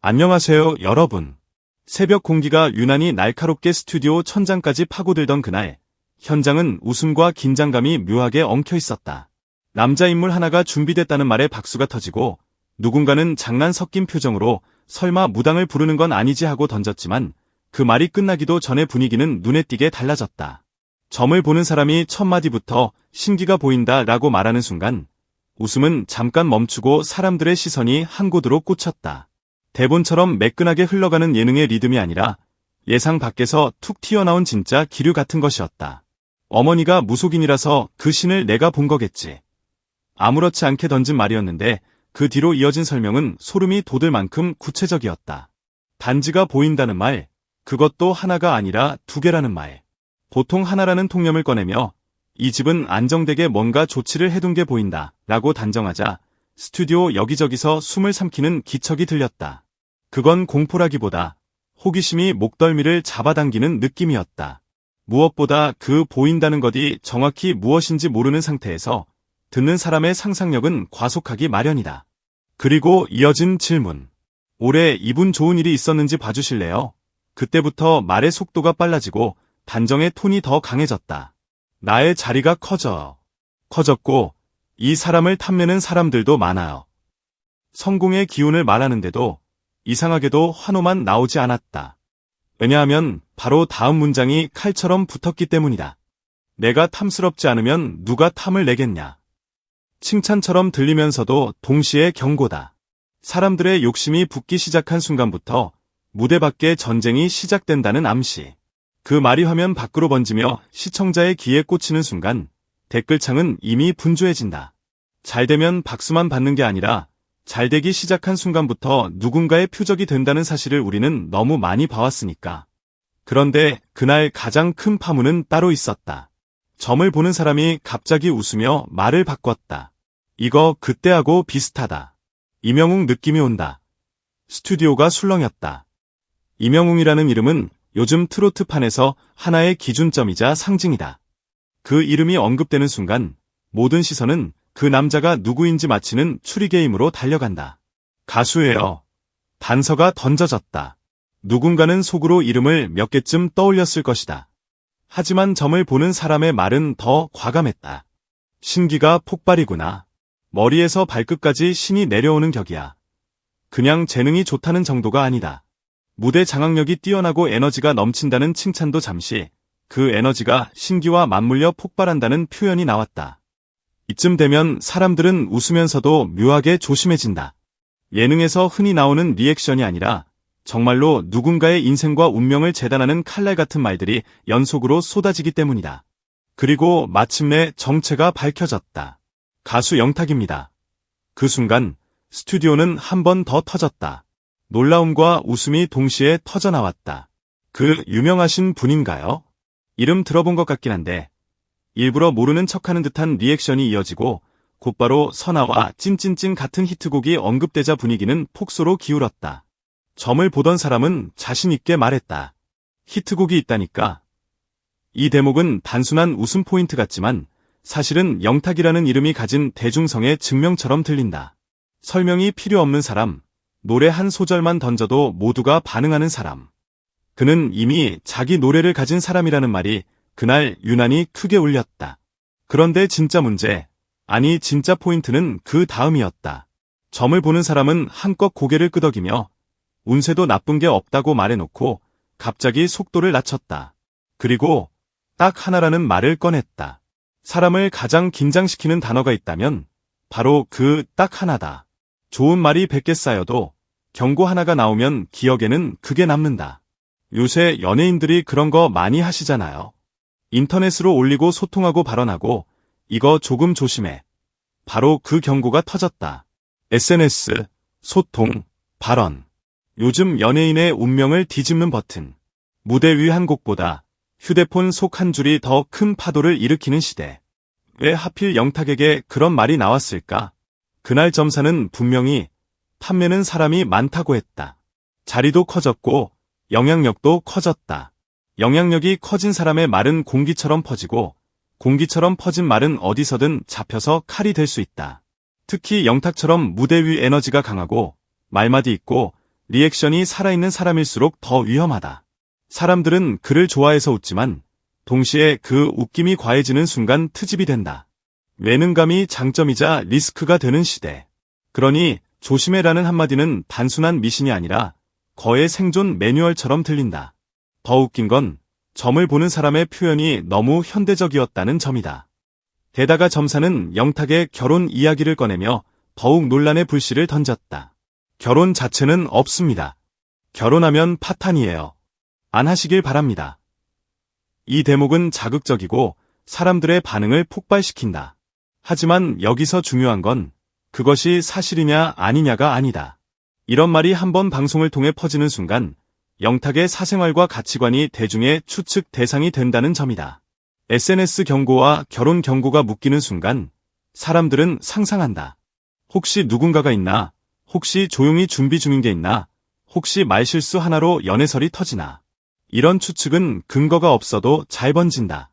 안녕하세요, 여러분. 새벽 공기가 유난히 날카롭게 스튜디오 천장까지 파고들던 그날, 현장은 웃음과 긴장감이 묘하게 엉켜 있었다. 남자 인물 하나가 준비됐다는 말에 박수가 터지고, 누군가는 장난 섞인 표정으로 설마 무당을 부르는 건 아니지 하고 던졌지만, 그 말이 끝나기도 전에 분위기는 눈에 띄게 달라졌다. 점을 보는 사람이 첫 마디부터 신기가 보인다 라고 말하는 순간, 웃음은 잠깐 멈추고 사람들의 시선이 한 곳으로 꽂혔다. 대본처럼 매끈하게 흘러가는 예능의 리듬이 아니라 예상 밖에서 툭 튀어나온 진짜 기류 같은 것이었다. 어머니가 무속인이라서 그 신을 내가 본 거겠지. 아무렇지 않게 던진 말이었는데 그 뒤로 이어진 설명은 소름이 돋을 만큼 구체적이었다. 단지가 보인다는 말, 그것도 하나가 아니라 두 개라는 말. 보통 하나라는 통념을 꺼내며 이 집은 안정되게 뭔가 조치를 해둔 게 보인다 라고 단정하자 스튜디오 여기저기서 숨을 삼키는 기척이 들렸다. 그건 공포라기보다 호기심이 목덜미를 잡아당기는 느낌이었다. 무엇보다 그 보인다는 것이 정확히 무엇인지 모르는 상태에서 듣는 사람의 상상력은 과속하기 마련이다. 그리고 이어진 질문. 올해 이분 좋은 일이 있었는지 봐주실래요? 그때부터 말의 속도가 빨라지고 단정의 톤이 더 강해졌다. 나의 자리가 커졌고 이 사람을 탐내는 사람들도 많아요. 성공의 기운을 말하는데도 이상하게도 환호만 나오지 않았다. 왜냐하면 바로 다음 문장이 칼처럼 붙었기 때문이다. 내가 탐스럽지 않으면 누가 탐을 내겠냐. 칭찬처럼 들리면서도 동시에 경고다. 사람들의 욕심이 붙기 시작한 순간부터 무대 밖에 전쟁이 시작된다는 암시. 그 말이 화면 밖으로 번지며 시청자의 귀에 꽂히는 순간 댓글창은 이미 분주해진다. 잘되면 박수만 받는 게 아니라 잘되기 시작한 순간부터 누군가의 표적이 된다는 사실을 우리는 너무 많이 봐왔으니까. 그런데 그날 가장 큰 파문은 따로 있었다. 점을 보는 사람이 갑자기 웃으며 말을 바꿨다. 이거 그때하고 비슷하다. 이명웅 느낌이 온다. 스튜디오가 술렁였다. 이명웅이라는 이름은 요즘 트로트판에서 하나의 기준점이자 상징이다. 그 이름이 언급되는 순간 모든 시선은 그 남자가 누구인지 맞히는 추리게임으로 달려간다. 가수예요. 단서가 던져졌다. 누군가는 속으로 이름을 몇 개쯤 떠올렸을 것이다. 하지만 점을 보는 사람의 말은 더 과감했다. 신기가 폭발이구나. 머리에서 발끝까지 신이 내려오는 격이야. 그냥 재능이 좋다는 정도가 아니다. 무대 장악력이 뛰어나고 에너지가 넘친다는 칭찬도 잠시, 그 에너지가 신기와 맞물려 폭발한다는 표현이 나왔다. 이쯤 되면 사람들은 웃으면서도 묘하게 조심해진다. 예능에서 흔히 나오는 리액션이 아니라 정말로 누군가의 인생과 운명을 재단하는 칼날 같은 말들이 연속으로 쏟아지기 때문이다. 그리고 마침내 정체가 밝혀졌다. 가수 영탁입니다. 그 순간 스튜디오는 한 번 더 터졌다. 놀라움과 웃음이 동시에 터져나왔다. 그 유명하신 분인가요? 이름 들어본 것 같긴 한데 일부러 모르는 척하는 듯한 리액션이 이어지고 곧바로 선아와 찐찐찐 같은 히트곡이 언급되자 분위기는 폭소로 기울었다. 점을 보던 사람은 자신 있게 말했다. 히트곡이 있다니까. 이 대목은 단순한 웃음 포인트 같지만 사실은 영탁이라는 이름이 가진 대중성의 증명처럼 들린다. 설명이 필요 없는 사람, 노래 한 소절만 던져도 모두가 반응하는 사람. 그는 이미 자기 노래를 가진 사람이라는 말이 그날 유난히 크게 울렸다. 그런데 진짜 문제, 아니 진짜 포인트는 그 다음이었다. 점을 보는 사람은 한껏 고개를 끄덕이며 운세도 나쁜 게 없다고 말해놓고 갑자기 속도를 낮췄다. 그리고 딱 하나라는 말을 꺼냈다. 사람을 가장 긴장시키는 단어가 있다면 바로 그 딱 하나다. 좋은 말이 100개 쌓여도 경고 하나가 나오면 기억에는 그게 남는다. 요새 연예인들이 그런 거 많이 하시잖아요. 인터넷으로 올리고 소통하고 발언하고 이거 조금 조심해. 바로 그 경고가 터졌다. SNS, 소통, 발언. 요즘 연예인의 운명을 뒤집는 버튼. 무대 위 한 곡보다 휴대폰 속 한 줄이 더 큰 파도를 일으키는 시대. 왜 하필 영탁에게 그런 말이 나왔을까? 그날 점사는 분명히 탐내는 사람이 많다고 했다. 자리도 커졌고 영향력도 커졌다. 영향력이 커진 사람의 말은 공기처럼 퍼지고 공기처럼 퍼진 말은 어디서든 잡혀서 칼이 될 수 있다. 특히 영탁처럼 무대 위 에너지가 강하고 말마디 있고 리액션이 살아있는 사람일수록 더 위험하다. 사람들은 그를 좋아해서 웃지만 동시에 그 웃김이 과해지는 순간 트집이 된다. 예능감이 장점이자 리스크가 되는 시대. 그러니 조심해라는 한마디는 단순한 미신이 아니라 거의 생존 매뉴얼처럼 들린다. 더 웃긴 건 점을 보는 사람의 표현이 너무 현대적이었다는 점이다. 게다가 점사는 영탁의 결혼 이야기를 꺼내며 더욱 논란의 불씨를 던졌다. 결혼 자체는 없습니다. 결혼하면 파탄이에요. 안 하시길 바랍니다. 이 대목은 자극적이고 사람들의 반응을 폭발시킨다. 하지만 여기서 중요한 건 그것이 사실이냐 아니냐가 아니다. 이런 말이 한번 방송을 통해 퍼지는 순간 영탁의 사생활과 가치관이 대중의 추측 대상이 된다는 점이다. SNS 경고와 결혼 경고가 묶이는 순간 사람들은 상상한다. 혹시 누군가가 있나? 혹시 조용히 준비 중인 게 있나? 혹시 말실수 하나로 연애설이 터지나? 이런 추측은 근거가 없어도 잘 번진다.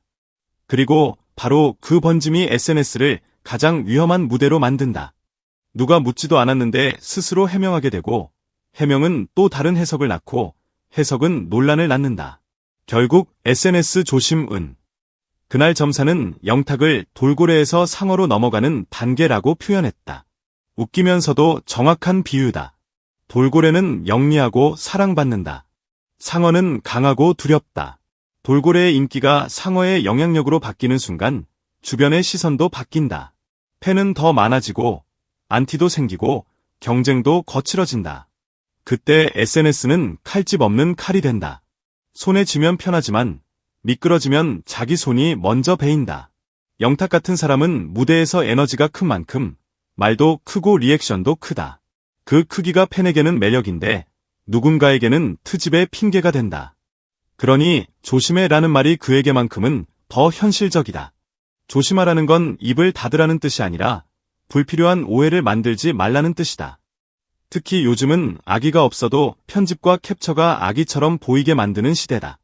그리고 바로 그 번짐이 SNS를 가장 위험한 무대로 만든다. 누가 묻지도 않았는데 스스로 해명하게 되고 해명은 또 다른 해석을 낳고 해석은 논란을 낳는다. 결국 SNS 조심은 그날 점사는 영탁을 돌고래에서 상어로 넘어가는 단계라고 표현했다. 웃기면서도 정확한 비유다. 돌고래는 영리하고 사랑받는다. 상어는 강하고 두렵다. 돌고래의 인기가 상어의 영향력으로 바뀌는 순간 주변의 시선도 바뀐다. 팬은 더 많아지고 안티도 생기고 경쟁도 거칠어진다. 그때 SNS는 칼집 없는 칼이 된다. 손에 쥐면 편하지만 미끄러지면 자기 손이 먼저 베인다. 영탁 같은 사람은 무대에서 에너지가 큰 만큼 말도 크고 리액션도 크다. 그 크기가 팬에게는 매력인데 누군가에게는 트집의 핑계가 된다. 그러니 조심해라는 말이 그에게만큼은 더 현실적이다. 조심하라는 건 입을 닫으라는 뜻이 아니라 불필요한 오해를 만들지 말라는 뜻이다. 특히 요즘은 악의가 없어도 편집과 캡처가 악의처럼 보이게 만드는 시대다.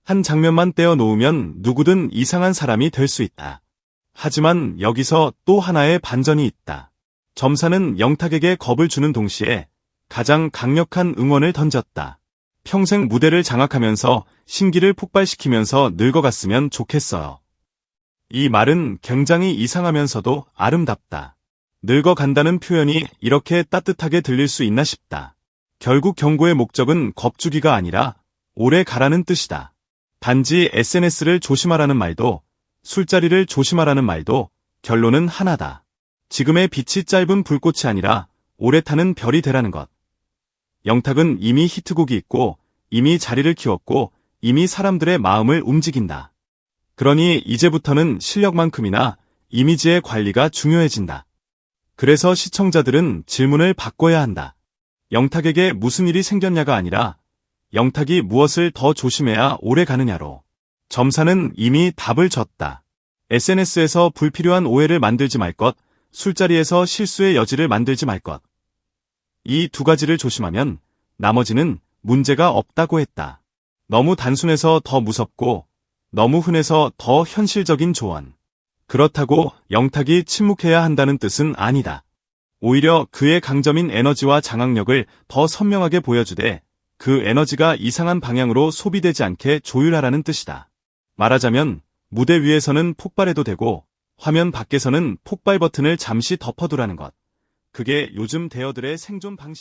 한 장면만 떼어 놓으면 누구든 이상한 사람이 될 수 있다. 하지만 여기서 또 하나의 반전이 있다. 점사는 영탁에게 겁을 주는 동시에 가장 강력한 응원을 던졌다. 평생 무대를 장악하면서 신기를 폭발시키면서 늙어갔으면 좋겠어요. 이 말은 굉장히 이상하면서도 아름답다. 늙어간다는 표현이 이렇게 따뜻하게 들릴 수 있나 싶다. 결국 경고의 목적은 겁주기가 아니라 오래 가라는 뜻이다. 단지 SNS를 조심하라는 말도 술자리를 조심하라는 말도 결론은 하나다. 지금의 빛이 짧은 불꽃이 아니라 오래 타는 별이 되라는 것. 영탁은 이미 히트곡이 있고 이미 자리를 키웠고 이미 사람들의 마음을 움직인다. 그러니 이제부터는 실력만큼이나 이미지의 관리가 중요해진다. 그래서 시청자들은 질문을 바꿔야 한다. 영탁에게 무슨 일이 생겼냐가 아니라 영탁이 무엇을 더 조심해야 오래 가느냐로. 점사는 이미 답을 줬다. SNS에서 불필요한 오해를 만들지 말 것, 술자리에서 실수의 여지를 만들지 말 것. 이 두 가지를 조심하면 나머지는 문제가 없다고 했다. 너무 단순해서 더 무섭고 너무 흔해서 더 현실적인 조언. 그렇다고 영탁이 침묵해야 한다는 뜻은 아니다. 오히려 그의 강점인 에너지와 장악력을 더 선명하게 보여주되 그 에너지가 이상한 방향으로 소비되지 않게 조율하라는 뜻이다. 말하자면 무대 위에서는 폭발해도 되고 화면 밖에서는 폭발 버튼을 잠시 덮어두라는 것. 그게 요즘 대어들의 생존 방식.